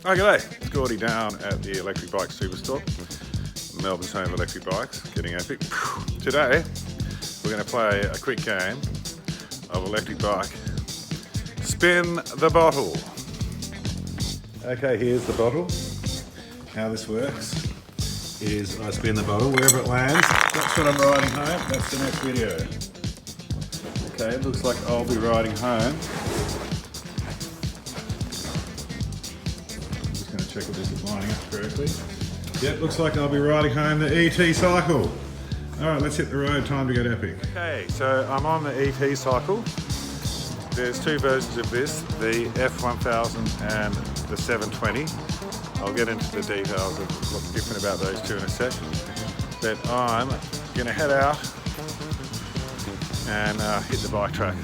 Oh, g'day, it's Gordy down at the Electric Bike Superstore, Melbourne's home of electric bikes, getting epic. Today, we're going to play a quick game of electric bike Spin the Bottle. Okay, here's the bottle. How this works is I spin the bottle, wherever it lands, that's what I'm riding home, that's the next video. Okay, it looks like I'll be riding home. Check if this is lining up correctly. Yep, looks like I'll be riding home the ET cycle. All right, let's hit the road, time to get epic. Okay, so I'm on the ET cycle. There's two versions of this, the F1000 and the 720. I'll get into the details of what's different about those two in a second. But I'm gonna head out and hit the bike track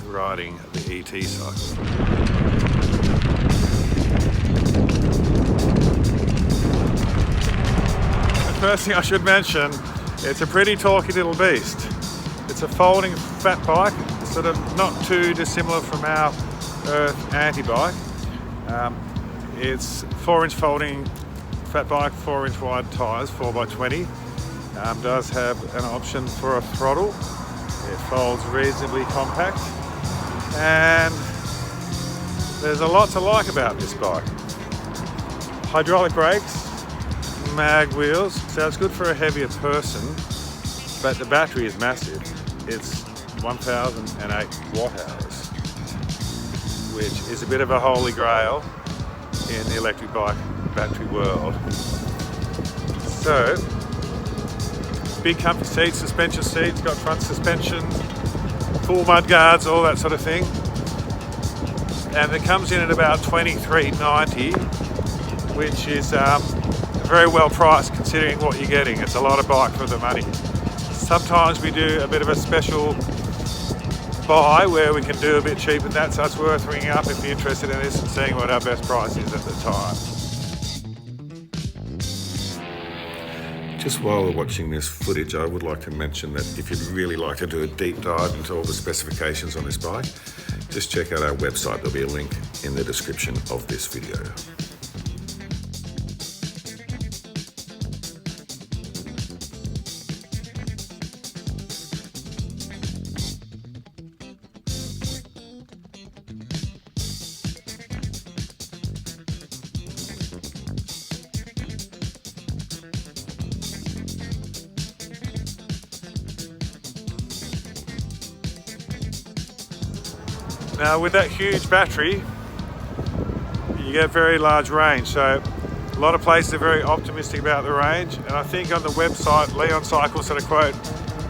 riding the ET cycle. First thing I should mention, it's a pretty talky little beast. It's a folding fat bike, sort of not too dissimilar from our Earth anti-bike. It's 4-inch folding fat bike, 4-inch wide tyres, 4x20. Does have an option for a throttle. It folds reasonably compact, and there's a lot to like about this bike. Hydraulic brakes, mag wheels, so it's good for a heavier person, but the battery is massive. It's 1008 watt hours, which is a bit of a holy grail in the electric bike battery world. So, big comfy seats, suspension seats, got front suspension, full mud guards, all that sort of thing. And it comes in at about $23.90, which is very well priced considering what you're getting. It's a lot of bike for the money. Sometimes we do a bit of a special buy where we can do a bit cheaper than that, so it's worth ringing up if you're interested in this and seeing what our best price is at the time. Just while we're watching this footage, I would like to mention that if you'd really like to do a deep dive into all the specifications on this bike, just check out our website. There'll be a link in the description of this video. Now with that huge battery, you get very large range, so a lot of places are very optimistic about the range, and I think on the website, Leon Cycles sort of quote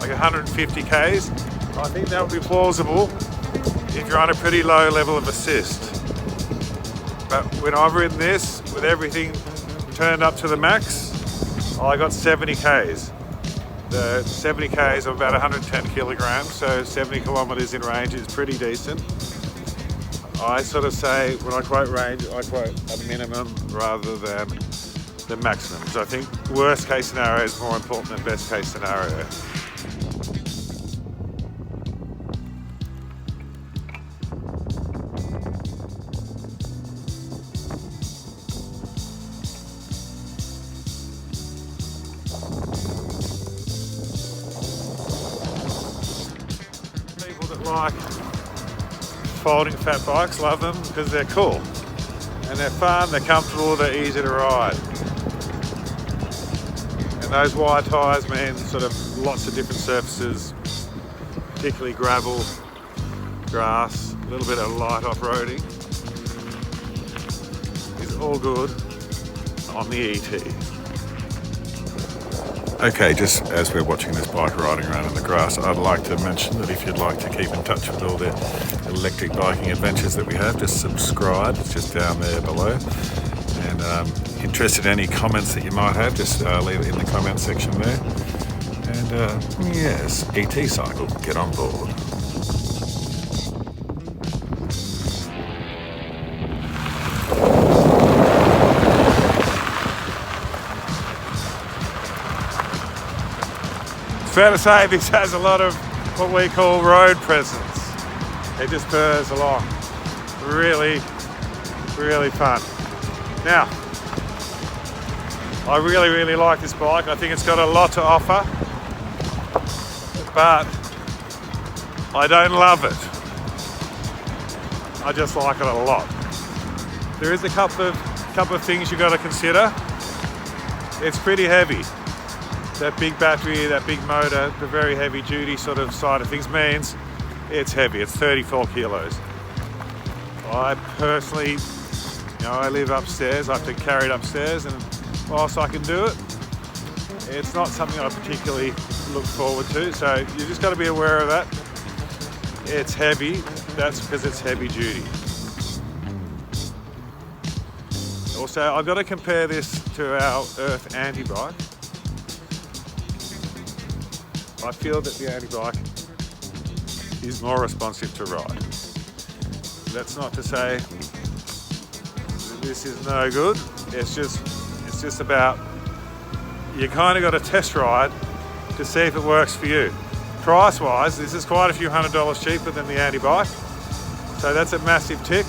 like 150 Ks. I think that would be plausible if you're on a pretty low level of assist. But when I've ridden this, with everything turned up to the max, I got 70 Ks. The 70 Ks of about 110 kilograms, so 70 kilometers in range is pretty decent. I sort of say, when I quote range, I quote a minimum rather than the maximum. So I think worst case scenario is more important than best case scenario. People that like folding fat bikes love them because they're cool and they're fun, they're comfortable, they're easy to ride. And those wide tyres mean sort of lots of different surfaces, particularly gravel, grass, a little bit of light off-roading is all good on the ET. Okay, just as we're watching this bike riding around in the grass, I'd like to mention that if you'd like to keep in touch with all the electric biking adventures that we have, just subscribe, it's just down there below. And interested in any comments that you might have, just leave it in the comment section there. And yes, ET Cycle, get on board. Fair to say this has a lot of what we call road presence. It just burrs along. Really, really fun. Now, I really like this bike. I think it's got a lot to offer, but I don't love it. I just like it a lot. There is a couple of things you got to consider. It's pretty heavy. That big battery, that big motor, the very heavy duty sort of side of things means it's heavy. It's 34 kilos. I personally, I live upstairs. I have to carry it upstairs, and whilst I can do it, it's not something I particularly look forward to. So you just got to be aware of that. It's heavy. That's because it's heavy duty. Also, I've got to compare this to our Earth anti-bike. I feel that the anti-bike is more responsive to ride. That's not to say this is no good. It's just about, you kind of got to test ride to see if it works for you. Price wise, this is quite a few $100 cheaper than the anti-bike, so that's a massive tick.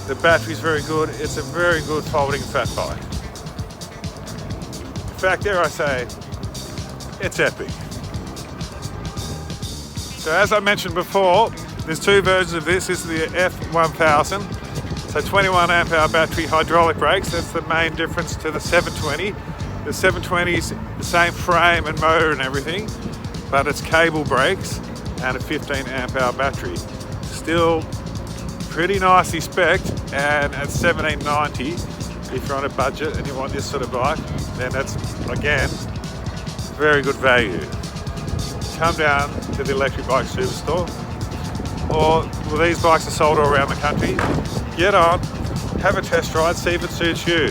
The battery's very good. It's a very good folding fat bike. In fact, dare I say, it's epic. So as I mentioned before, there's two versions of this. This is the F1000. So 21 amp hour battery, hydraulic brakes. That's the main difference to the 720. The 720's the same frame and motor and everything, but it's cable brakes and a 15 amp hour battery. Still pretty nicely spec'd, and at $17.90, if you're on a budget and you want this sort of bike, then that's, again, very good value. Come down to the Electric Bike Superstore, or these bikes are sold all around the country. Get on, have a test ride, see if it suits you.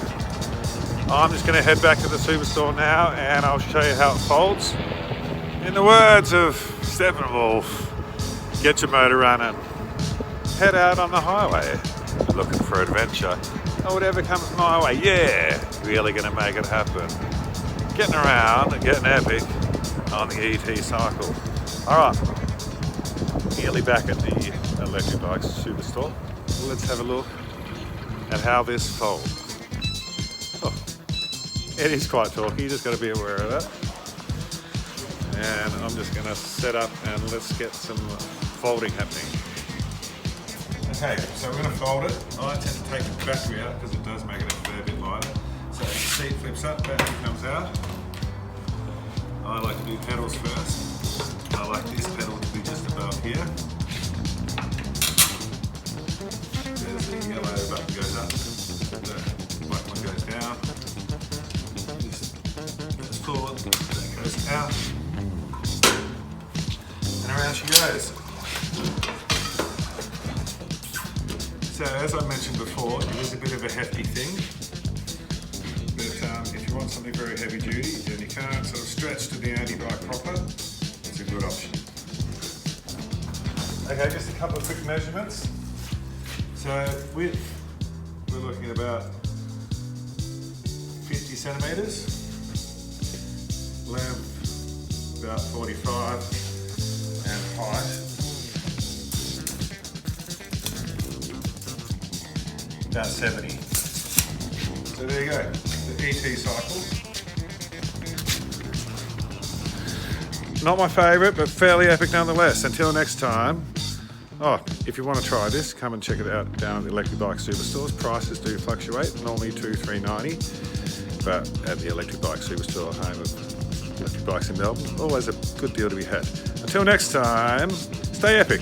I'm just going to head back to the Superstore now, and I'll show you how it folds. In the words of Steppenwolf, get your motor running. Head out on the highway, looking for adventure. Or whatever comes my way, yeah, really going to make it happen. Getting around and getting epic on the ET cycle. Alright, nearly back at the Electric Bike Superstore. Let's have a look at how this folds. Oh, it is quite talky, you just got to be aware of that. And I'm just going to set up and let's get some folding happening. Okay, so we're going to fold it. I tend to take the battery out because it does make it a fair bit lighter. So the seat flips up, battery comes out. I like to do pedals first. I like this pedal to be just above here. There's the yellow button goes up, the black one goes down. This forward, that goes out. And around she goes. So as I mentioned before, it is a bit of a hefty thing, but if you want something very heavy duty and you can't sort of stretch to the anti-bike proper, it's a good option. Okay, just a couple of quick measurements. So width, we're looking at about 50 centimetres, length about 45, and height about 70. So there you go, the ET cycle. Not my favourite, but fairly epic nonetheless. Until next time. Oh, if you want to try this, come and check it out down at the Electric Bike Superstores. Prices do fluctuate, normally $2,390, but at the Electric Bike Superstore, home of electric bikes in Melbourne, always a good deal to be had. Until next time, stay epic.